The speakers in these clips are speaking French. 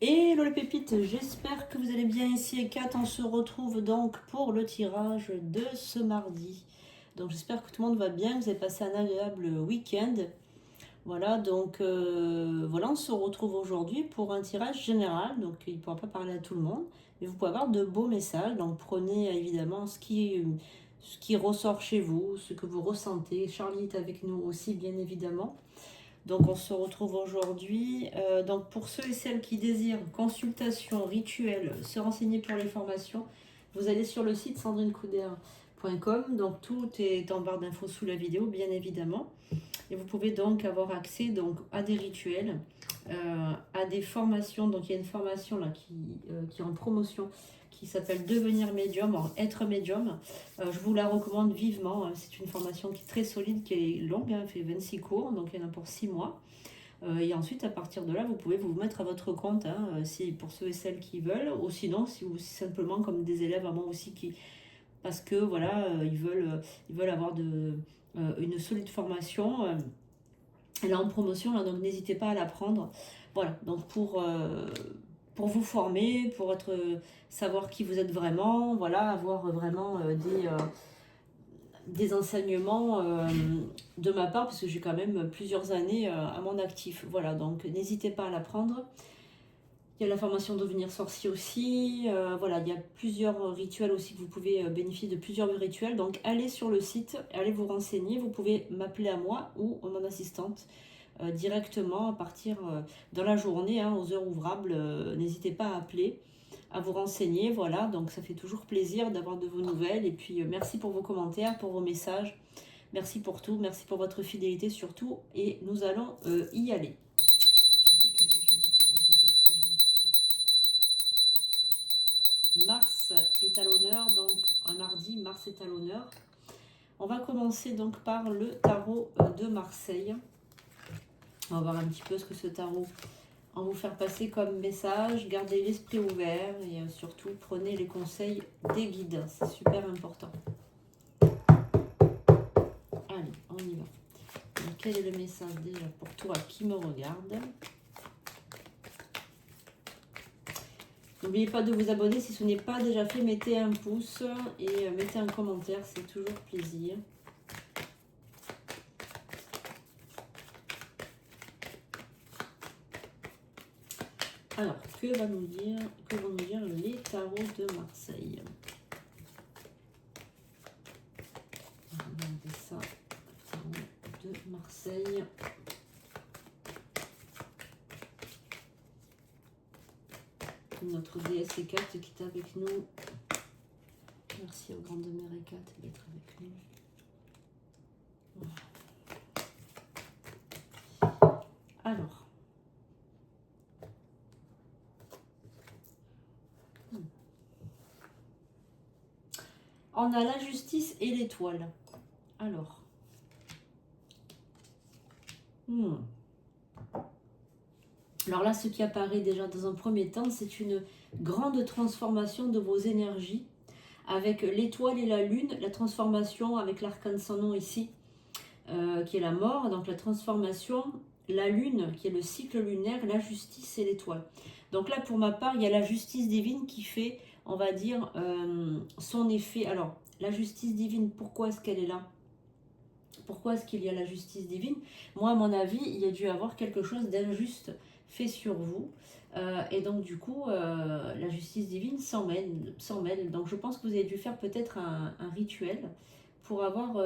Hello les pépites, j'espère que vous allez bien. Ici Ekat, on se retrouve donc pour le tirage de ce mardi. Donc j'espère que tout le monde va bien, que vous avez passé un agréable week-end. Voilà, donc voilà, on se retrouve aujourd'hui pour un tirage général. Donc il ne pourra pas parler à tout le monde, mais vous pouvez avoir de beaux messages. Donc prenez évidemment ce qui ressort chez vous, ce que vous ressentez. Charlie est avec nous aussi, bien évidemment. Donc on se retrouve aujourd'hui. Donc pour ceux et celles qui désirent consultation, rituel, se renseigner pour les formations, vous allez sur le site sandrinecoudert.com. Donc tout est en barre d'infos sous la vidéo, bien évidemment. Et vous pouvez donc avoir accès donc, à des rituels, à des formations. Donc il y a une formation là qui est en promotion qui s'appelle Devenir médium, être médium. Je vous la recommande vivement. C'est une formation qui est très solide, qui est longue, elle fait 26 cours, donc il y en a pour 6 mois. Et ensuite, à partir de là, vous pouvez vous mettre à votre compte, si, pour ceux et celles qui veulent, ou sinon, si vous simplement comme des élèves à moi aussi, parce que voilà, ils veulent avoir une solide formation. Elle est en promotion, là, donc n'hésitez pas à la prendre. Voilà, donc pour vous former, pour savoir qui vous êtes vraiment, voilà, avoir vraiment des enseignements de ma part, parce que j'ai quand même plusieurs années à mon actif. Voilà, donc n'hésitez pas à la prendre. Il y a la formation Devenir sorcier aussi. Voilà, il y a plusieurs rituels aussi que vous pouvez bénéficier de plusieurs rituels. Donc allez sur le site, allez vous renseigner. Vous pouvez m'appeler à moi ou à mon assistante directement à partir dans la journée, aux heures ouvrables. N'hésitez pas à appeler, à vous renseigner. Voilà, donc ça fait toujours plaisir d'avoir de vos nouvelles. Et puis merci pour vos commentaires, pour vos messages. Merci pour tout, merci pour votre fidélité surtout. Et nous allons y aller. Mars est à l'honneur, donc un mardi, Mars est à l'honneur. On va commencer donc par le tarot de Marseille. On va voir un petit peu ce que ce tarot va vous faire passer comme message. Gardez l'esprit ouvert et surtout prenez les conseils des guides. C'est super important. Allez, on y va. Donc, quel est le message déjà pour toi qui me regarde? N'oubliez pas de vous abonner si ce n'est pas déjà fait. Mettez un pouce et mettez un commentaire, c'est toujours plaisir. Alors, que vont nous dire les tarots de Marseille? Regardez ça, tarot de Marseille. Notre déesse Ekat qui est avec nous. Merci aux grandes mères Ekat d'être avec nous. Alors. On a la justice et l'étoile. Alors. Alors là, ce qui apparaît déjà dans un premier temps, c'est une grande transformation de vos énergies avec l'étoile et la lune, la transformation avec l'arcane sans nom ici, qui est la mort, donc la transformation, la lune qui est le cycle lunaire, la justice et l'étoile. Donc là, pour ma part, il y a la justice divine qui fait, on va dire, son effet. Alors, la justice divine, pourquoi est-ce qu'elle est là? Pourquoi est-ce qu'il y a la justice divine? Moi, à mon avis, il y a dû avoir quelque chose d'injuste fait sur vous. Et donc, du coup, la justice divine s'en mêle. Donc, je pense que vous avez dû faire peut-être un rituel pour avoir...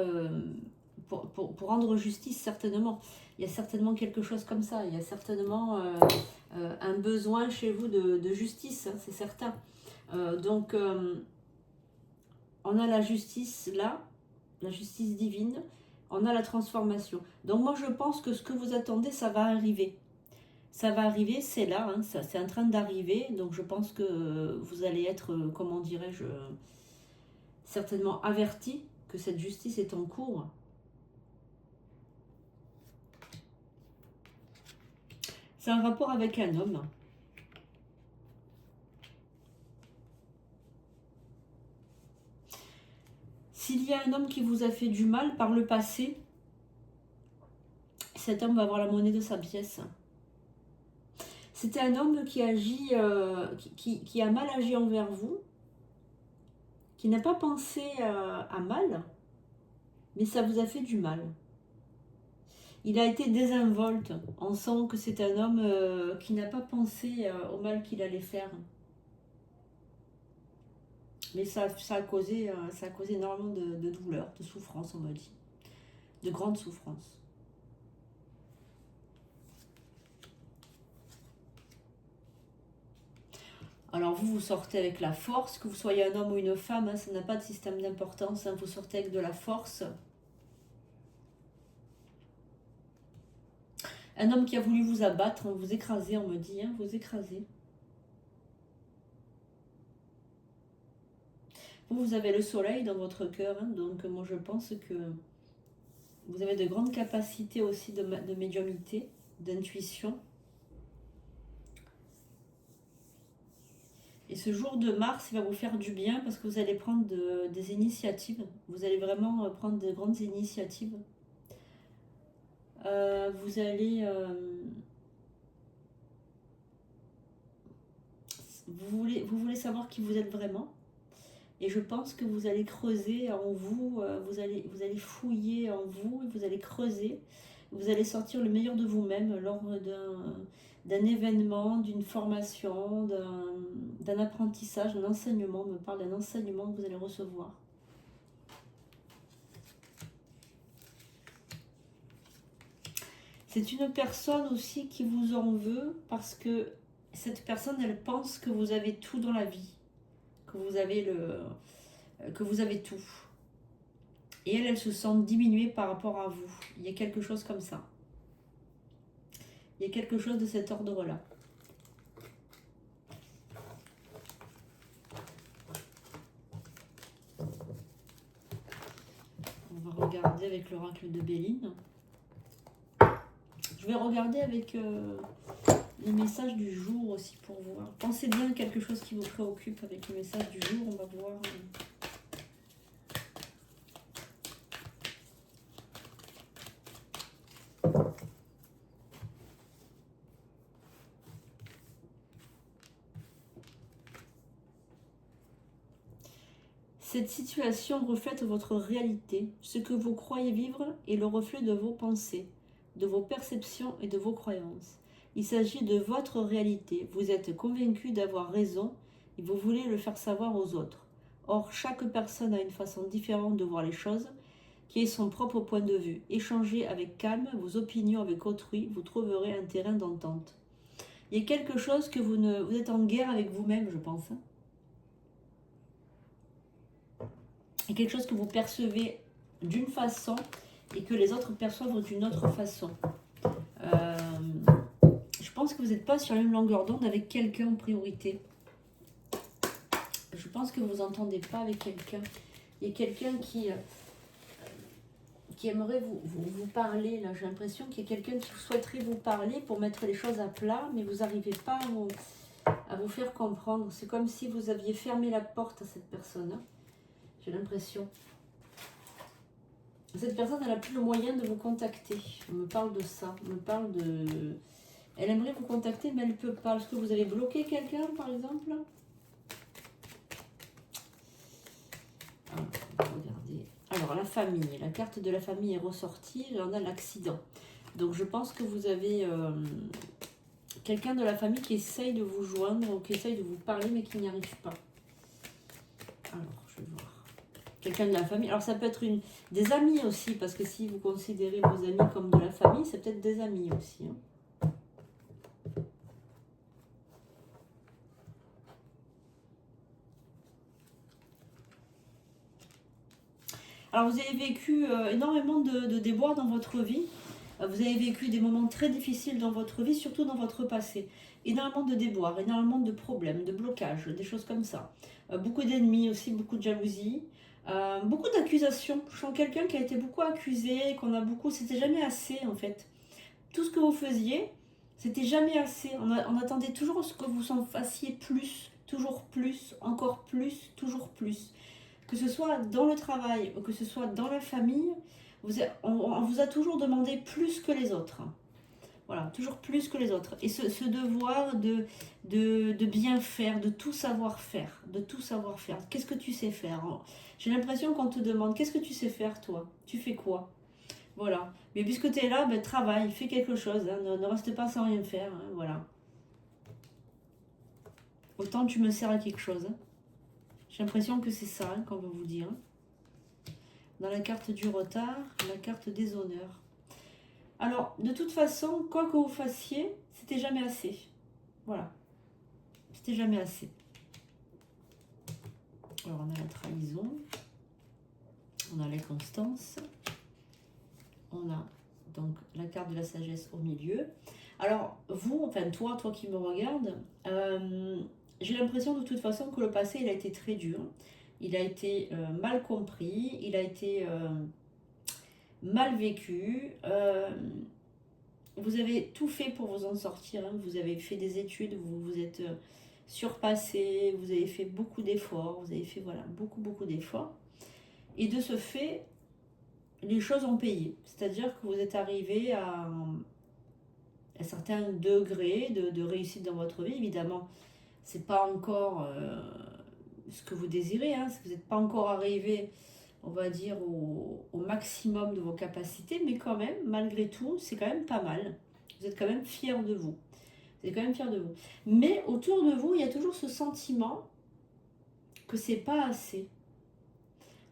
pour rendre justice, certainement. Il y a certainement quelque chose comme ça. Il y a certainement un besoin chez vous de justice, c'est certain. Donc, on a la justice là, la justice divine. On a la transformation. Donc moi, je pense que ce que vous attendez, ça va arriver. Ça va arriver, c'est là, c'est en train d'arriver. Donc je pense que vous allez être, comment dirais-je, certainement averti que cette justice est en cours. C'est un rapport avec un homme. S'il y a un homme qui vous a fait du mal par le passé, cet homme va avoir la monnaie de sa pièce. C'était un homme qui agit, qui a mal agi envers vous, qui n'a pas pensé à mal, mais ça vous a fait du mal. Il a été désinvolte. On sent que c'est un homme qui n'a pas pensé au mal qu'il allait faire. Mais ça a causé énormément de douleur, de souffrance, on me dit. De grandes souffrances. Alors vous sortez avec la force, que vous soyez un homme ou une femme, hein, ça n'a pas de système d'importance, hein, vous sortez avec de la force. Un homme qui a voulu vous abattre, vous écraser, on me dit, hein, vous écraser. Vous avez le soleil dans votre cœur, hein, donc moi je pense que vous avez de grandes capacités aussi de médiumnité, d'intuition. Et ce jour de Mars, il va vous faire du bien parce que vous allez prendre des initiatives. Vous allez vraiment prendre de grandes initiatives. Vous allez... vous voulez savoir qui vous êtes vraiment. Et je pense que vous allez creuser en vous, vous allez fouiller en vous, et vous allez creuser. Vous allez sortir le meilleur de vous-même lors d'un événement, d'une formation, d'un apprentissage, d'un enseignement. On me parle d'un enseignement que vous allez recevoir. C'est une personne aussi qui vous en veut parce que cette personne, elle pense que vous avez tout dans la vie, que vous avez tout. Et elle se sent diminuée par rapport à vous. Il y a quelque chose comme ça. Il y a quelque chose de cet ordre-là. On va regarder avec l'oracle de Béline. Je vais regarder avec les messages du jour aussi pour voir. Pensez bien à quelque chose qui vous préoccupe avec les messages du jour. On va voir. Cette situation reflète votre réalité. Ce que vous croyez vivre est le reflet de vos pensées, de vos perceptions et de vos croyances. Il s'agit de votre réalité. Vous êtes convaincu d'avoir raison et vous voulez le faire savoir aux autres. Or, chaque personne a une façon différente de voir les choses, qui est son propre point de vue. Échangez avec calme vos opinions avec autrui, vous trouverez un terrain d'entente. Il y a quelque chose que vous êtes en guerre avec vous-même, je pense. Il y a quelque chose que vous percevez d'une façon et que les autres perçoivent d'une autre façon. Je pense que vous n'êtes pas sur la même longueur d'onde avec quelqu'un en priorité. Je pense que vous n'entendez pas avec quelqu'un. Il y a quelqu'un qui aimerait vous parler. Là, j'ai l'impression qu'il y a quelqu'un qui souhaiterait vous parler pour mettre les choses à plat, mais vous n'arrivez pas à vous faire comprendre. C'est comme si vous aviez fermé la porte à cette personne. J'ai l'impression. Cette personne, elle n'a plus le moyen de vous contacter. On me parle de ça. On me parle de... Elle aimerait vous contacter, mais elle ne peut pas. Est-ce que vous avez bloqué quelqu'un, par exemple? Regardez. Alors, la famille. La carte de la famille est ressortie. On a l'accident. Donc, je pense que vous avez quelqu'un de la famille qui essaye de vous joindre ou qui essaye de vous parler, mais qui n'y arrive pas. Alors, je vais voir. Quelqu'un de la famille. Alors, ça peut être des amis aussi, parce que si vous considérez vos amis comme de la famille, c'est peut-être des amis aussi. Hein. Alors, vous avez vécu énormément de déboires dans votre vie. Vous avez vécu des moments très difficiles dans votre vie, surtout dans votre passé. Énormément de déboires, énormément de problèmes, de blocages, des choses comme ça. Beaucoup d'ennemis aussi, beaucoup de jalousie. Beaucoup d'accusations. Je sens quelqu'un qui a été beaucoup accusé, qu'on a beaucoup... C'était jamais assez, en fait. Tout ce que vous faisiez, c'était jamais assez. On attendait toujours ce que vous en fassiez plus, toujours plus, encore plus, toujours plus. Que ce soit dans le travail, que ce soit dans la famille, on vous a toujours demandé plus que les autres. Voilà, toujours plus que les autres. Et ce devoir de bien faire, de tout savoir faire, de tout savoir faire. Qu'est-ce que tu sais faire? J'ai l'impression qu'on te demande, qu'est-ce que tu sais faire toi? Tu fais quoi? Voilà. Mais puisque tu es là, ben, travaille, fais quelque chose. Hein, ne reste pas sans rien faire. Hein, voilà. Autant tu me sers à quelque chose. Hein. J'ai l'impression que c'est ça hein, qu'on veut vous dire. Dans la carte du retard, la carte des honneurs. Alors, de toute façon, quoi que vous fassiez, c'était jamais assez. Voilà. C'était jamais assez. Alors, on a la trahison. On a l'inconstance. On a donc la carte de la sagesse au milieu. Alors, vous, enfin toi qui me regardes, j'ai l'impression de toute façon que le passé, il a été très dur. Il a été mal compris, il a été mal vécu. Vous avez tout fait pour vous en sortir. Hein. Vous avez fait des études, vous vous êtes surpassé, vous avez fait beaucoup d'efforts, vous avez fait voilà, beaucoup d'efforts. Et de ce fait, les choses ont payé. C'est-à-dire que vous êtes arrivé à un certain degré de réussite dans votre vie. Évidemment, c'est pas encore ce que vous désirez. Hein. Vous n'êtes pas encore arrivé, on va dire, au maximum de vos capacités. Mais quand même, malgré tout, c'est quand même pas mal. Vous êtes quand même fiers de vous. Vous êtes quand même fiers de vous. Mais autour de vous, il y a toujours ce sentiment que c'est pas assez.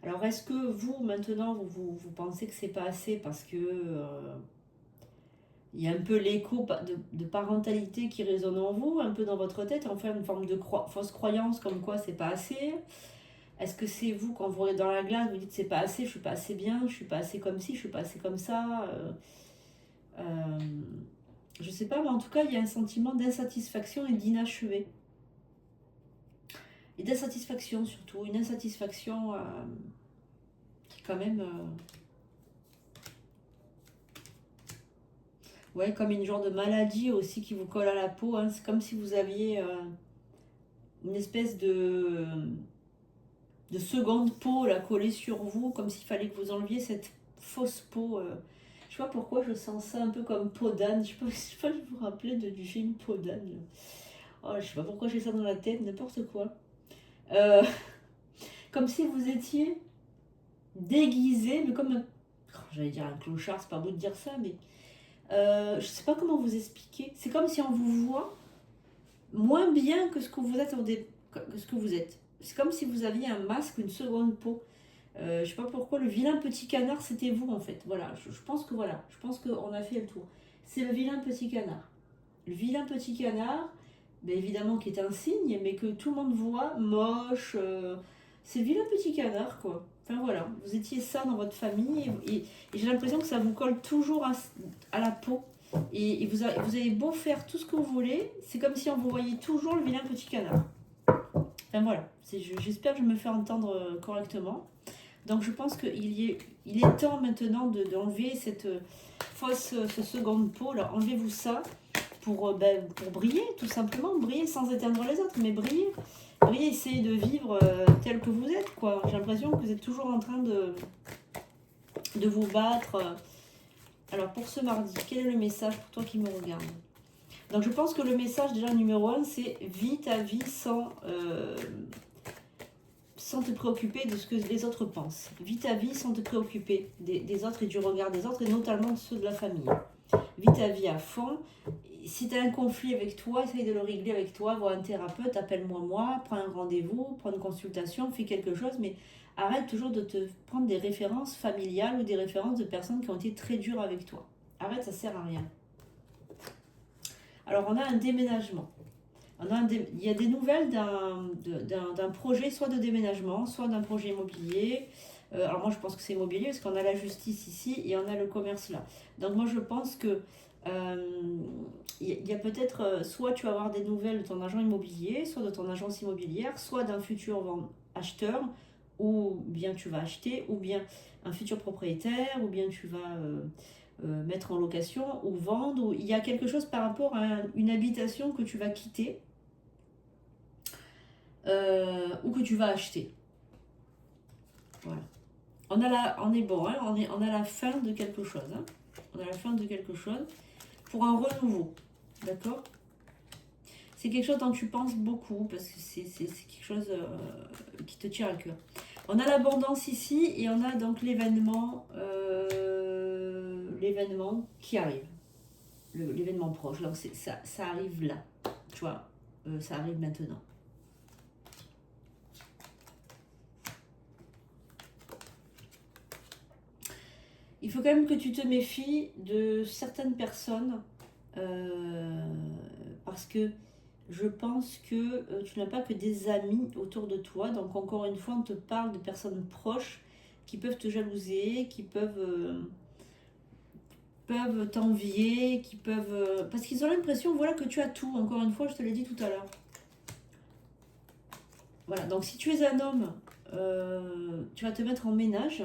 Alors, est-ce que vous, maintenant, vous pensez que c'est pas assez parce que il y a un peu l'écho de parentalité qui résonne en vous, un peu dans votre tête, enfin une forme de fausse croyance comme quoi c'est pas assez. Est-ce que c'est vous, quand vous regardez dans la glace, vous dites c'est pas assez, je suis pas assez bien, je suis pas assez comme ci, je suis pas assez comme ça je sais pas, mais en tout cas, il y a un sentiment d'insatisfaction et d'inachevé. Et d'insatisfaction surtout, une insatisfaction qui quand même... ouais, comme une genre de maladie aussi qui vous colle à la peau. Hein. C'est comme si vous aviez une espèce de seconde peau là, collée sur vous, comme s'il fallait que vous enleviez cette fausse peau. Je sais pas pourquoi je sens ça un peu comme peau d'âne. Je sais pas si vous vous rappelez du film Peau d'âne. Oh, je sais pas pourquoi j'ai ça dans la tête, n'importe quoi. Comme si vous étiez déguisé, mais comme un... j'allais dire un clochard, c'est pas beau de dire ça, mais... je sais pas comment vous expliquer. C'est comme si on vous voit moins bien que ce que vous êtes que ce que vous êtes. C'est comme si vous aviez un masque, une seconde peau. Je sais pas pourquoi, le vilain petit canard, c'était vous en fait. Voilà, je pense que voilà, je pense qu'on a fait le tour. C'est le vilain petit canard. Le vilain petit canard, ben évidemment qui est un signe, mais que tout le monde voit, moche. C'est le vilain petit canard quoi. Enfin voilà, vous étiez ça dans votre famille et j'ai l'impression que ça vous colle toujours à la peau. Et vous avez beau faire tout ce que vous voulez, c'est comme si on vous voyait toujours le vilain petit canard. Enfin voilà, j'espère que je me fais entendre correctement. Donc je pense qu'il est temps maintenant d'enlever cette fausse seconde peau. Alors enlevez-vous ça pour briller, tout simplement. Briller sans éteindre les autres, mais briller. Briller, essayez de vivre tel que vous êtes, quoi. J'ai l'impression que vous êtes toujours en train de vous battre. Alors pour ce mardi, quel est le message pour toi qui me regarde? Donc je pense que le message déjà numéro 1, c'est vis ta vie sans te préoccuper de ce que les autres pensent. Vis ta vie sans te préoccuper des autres et du regard des autres, et notamment ceux de la famille. Vis ta vie à fond. Si tu as un conflit avec toi, essaye de le régler avec toi, vois un thérapeute, appelle-moi, prends un rendez-vous, prends une consultation, fais quelque chose, mais arrête toujours de te prendre des références familiales ou des références de personnes qui ont été très dures avec toi. Arrête, ça sert à rien. Alors, on a un déménagement. Il y a des nouvelles d'un projet, soit de déménagement, soit d'un projet immobilier. Alors moi, je pense que c'est immobilier, parce qu'on a la justice ici et on a le commerce là. Donc moi, je pense que il y a peut-être, soit tu vas avoir des nouvelles de ton agent immobilier, soit de ton agence immobilière, soit d'un futur acheteur, ou bien tu vas acheter, ou bien un futur propriétaire, ou bien tu vas... mettre en location ou vendre, ou il y a quelque chose par rapport à une habitation que tu vas quitter ou que tu vas acheter. Voilà. On est bon, hein, on a la fin de quelque chose. Hein. On a la fin de quelque chose. pour un renouveau. D'accord? C'est quelque chose dont tu penses beaucoup parce que c'est quelque chose qui te tient à cœur. On a l'abondance ici et on a donc l'événement qui arrive. L'événement proche. Donc ça arrive là. Tu vois, ça arrive maintenant. Il faut quand même que tu te méfies de certaines personnes parce que je pense que tu n'as pas que des amis autour de toi. Donc encore une fois, on te parle de personnes proches qui peuvent te jalouser, qui peuvent t'envier, qui peuvent... parce qu'ils ont l'impression, voilà, que tu as tout. Encore une fois, je te l'ai dit tout à l'heure. Voilà, donc si tu es un homme, tu vas te mettre en ménage.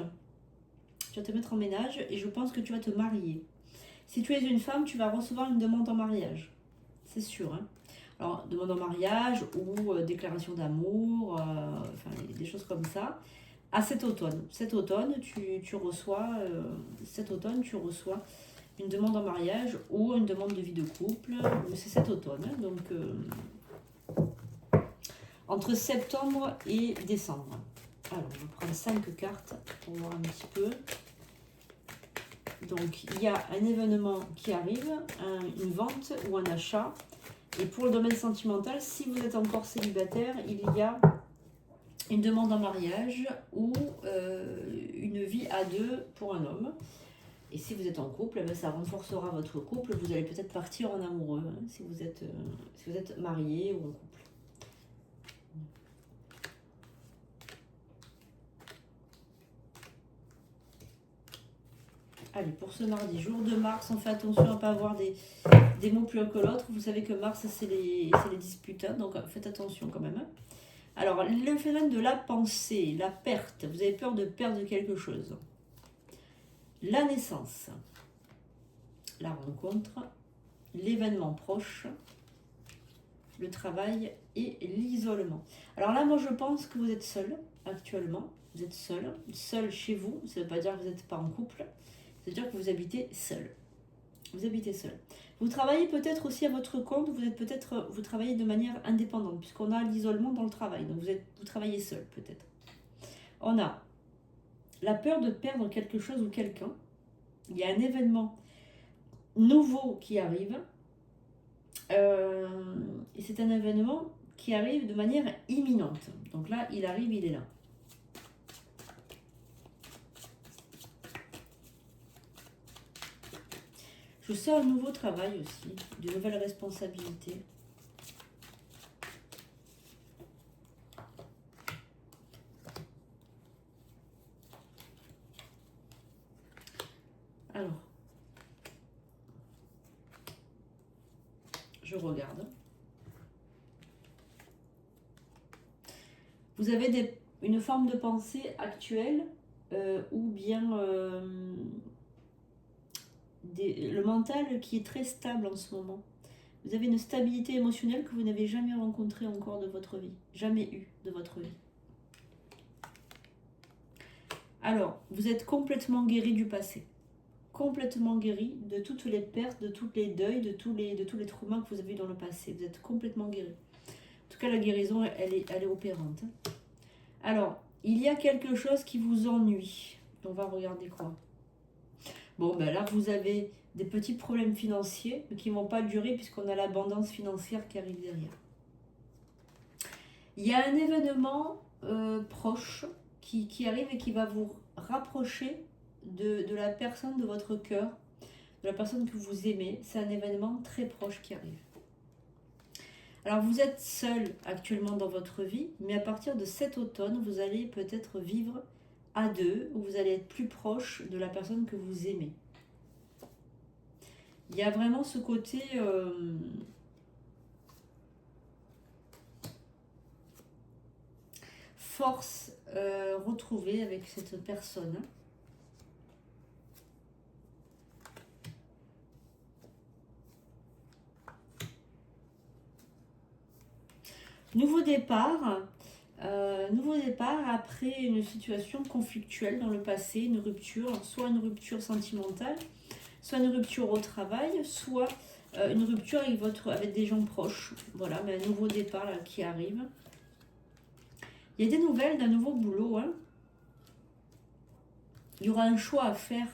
Tu vas te mettre en ménage et je pense que tu vas te marier. Si tu es une femme, tu vas recevoir une demande en mariage. C'est sûr. Hein. Alors, demande en mariage ou déclaration d'amour, enfin, des choses comme ça. À cet automne. Cet automne, tu reçois une demande en mariage ou une demande de vie de couple. C'est cet automne. Hein, donc, entre septembre et décembre. Alors, je vais prendre 5 cartes pour voir un petit peu. Donc, il y a un événement qui arrive, une vente ou un achat. Et pour le domaine sentimental, si vous êtes encore célibataire, il y a une demande en mariage ou une vie à deux pour un homme. Et si vous êtes en couple, ça renforcera votre couple. Vous allez peut-être partir en amoureux hein, si vous êtes marié ou en couple. Allez, pour ce mardi, jour de Mars, on fait attention à ne pas avoir des mots plus un que l'autre. Vous savez que Mars, c'est les disputes, hein, donc faites attention quand même. Hein. Alors, le phénomène de la pensée, la perte, vous avez peur de perdre quelque chose. La naissance, la rencontre, l'événement proche, le travail et l'isolement. Alors là, moi, je pense que vous êtes seul actuellement. Vous êtes seul chez vous. Ça ne veut pas dire que vous n'êtes pas en couple. C'est-à-dire que vous habitez seul. Vous habitez seul. Vous travaillez peut-être aussi à votre compte, vous travaillez de manière indépendante, puisqu'on a l'isolement dans le travail. Donc vous travaillez seul peut-être. On a la peur de perdre quelque chose ou quelqu'un. Il y a un événement nouveau qui arrive. Et c'est un événement qui arrive de manière imminente. Donc là, il arrive, il est là. Je sens un nouveau travail aussi, de nouvelles responsabilités. Alors, je regarde. Vous avez une forme de pensée actuelle ou bien le mental qui est très stable en ce moment. Vous avez une stabilité émotionnelle que vous n'avez jamais rencontrée encore de votre vie. Jamais eu de votre vie. Alors, vous êtes complètement guéri du passé. Complètement guéri de toutes les pertes, de tous les deuils, de tous les traumas que vous avez eu dans le passé. Vous êtes complètement guéri. En tout cas, la guérison, elle est opérante. Alors, il y a quelque chose qui vous ennuie. On va regarder quoi. Bon, ben là, vous avez des petits problèmes financiers, mais qui ne vont pas durer puisqu'on a l'abondance financière qui arrive derrière. Il y a un événement proche qui arrive et qui va vous rapprocher de la personne de votre cœur, de la personne que vous aimez. C'est un événement très proche qui arrive. Alors, vous êtes seul actuellement dans votre vie, mais à partir de cet automne, vous allez peut-être vivre à deux, où vous allez être plus proche de la personne que vous aimez. Il y a vraiment ce côté force retrouvée avec cette personne. Nouveau départ après une situation conflictuelle dans le passé, une rupture, soit une rupture sentimentale, soit une rupture au travail, soit une rupture avec des gens proches. Voilà, mais un nouveau départ là, qui arrive. Il y a des nouvelles d'un nouveau boulot. Hein. Il y aura un choix à faire.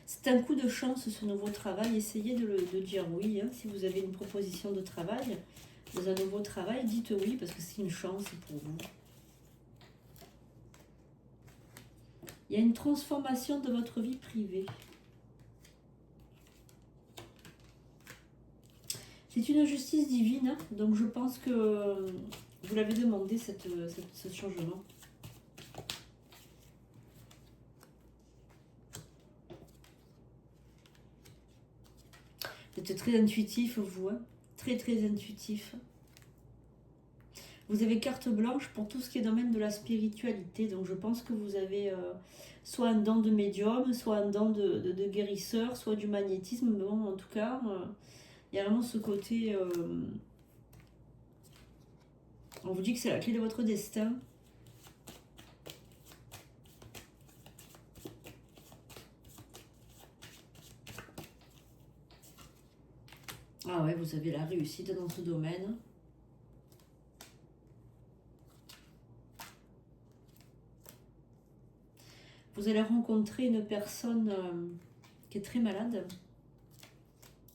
C'est un coup de chance ce nouveau travail. Essayez de dire oui. Hein. Si vous avez une proposition de travail, dans un nouveau travail, dites oui parce que c'est une chance pour vous. Il y a une transformation de votre vie privée. C'est une justice divine, hein, donc je pense que vous l'avez demandé, ce changement. Vous êtes très intuitif, vous, hein, très intuitif. Vous avez carte blanche pour tout ce qui est domaine de la spiritualité, donc je pense que vous avez soit un don de médium, soit un don de guérisseur, soit du magnétisme, mais bon, en tout cas... il y a vraiment ce côté... on vous dit que c'est la clé de votre destin. Ah ouais, vous avez la réussite dans ce domaine. Vous allez rencontrer une personne qui est très malade.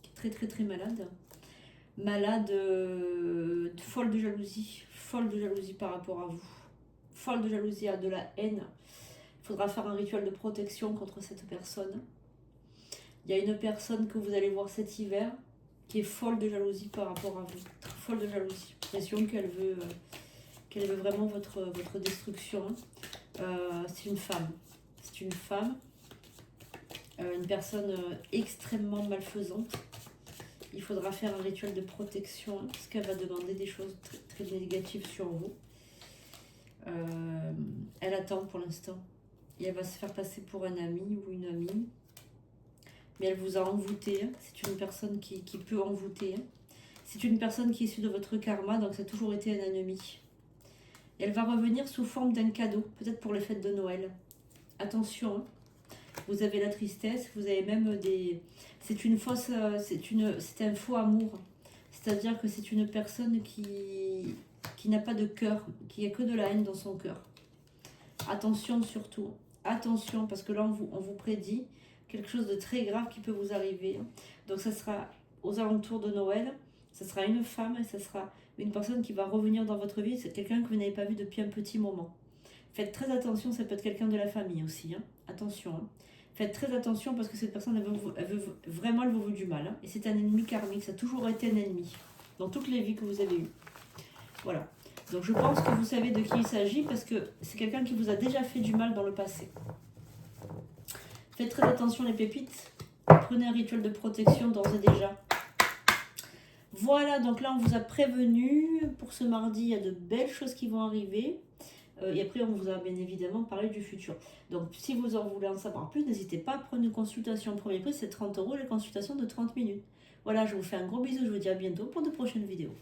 Qui est très malade. Malade, folle de jalousie. Folle de jalousie par rapport à vous. Folle de jalousie, à de la haine. Il faudra faire un rituel de protection contre cette personne. Il y a une personne que vous allez voir cet hiver qui est folle de jalousie par rapport à vous. Très folle de jalousie. Pression qu'elle veut vraiment votre destruction. C'est une femme. C'est une femme. Une personne extrêmement malfaisante. Il faudra faire un rituel de protection parce qu'elle va demander des choses très négatives sur vous. Elle attend pour l'instant. Et elle va se faire passer pour un ami ou une amie. Mais elle vous a envoûté. Hein. C'est une personne qui peut envoûter. Hein. C'est une personne qui est issue de votre karma, donc ça a toujours été un ennemi. Et elle va revenir sous forme d'un cadeau, peut-être pour les fêtes de Noël. Attention, hein. Vous avez la tristesse, vous avez même des... C'est un faux amour. C'est-à-dire que c'est une personne qui n'a pas de cœur, qui a que de la haine dans son cœur. Attention surtout. Attention, parce que là, on vous prédit quelque chose de très grave qui peut vous arriver. Donc ça sera aux alentours de Noël, ça sera une femme et ça sera une personne qui va revenir dans votre vie. C'est quelqu'un que vous n'avez pas vu depuis un petit moment. Faites très attention, ça peut être quelqu'un de la famille aussi. Hein. Attention. Hein. Faites très attention parce que cette personne, elle veut vraiment vous du mal. Hein. Et c'est un ennemi karmique, ça a toujours été un ennemi dans toutes les vies que vous avez eues. Voilà. Donc je pense que vous savez de qui il s'agit parce que c'est quelqu'un qui vous a déjà fait du mal dans le passé. Faites très attention les pépites. Prenez un rituel de protection d'ores et déjà. Voilà, donc là on vous a prévenu. Pour ce mardi, il y a de belles choses qui vont arriver. Et après, on vous a bien évidemment parlé du futur. Donc, si vous en voulez en savoir plus, n'hésitez pas à prendre une consultation. Le premier prix, c'est 30 €, les consultations de 30 minutes. Voilà, je vous fais un gros bisou. Je vous dis à bientôt pour de prochaines vidéos.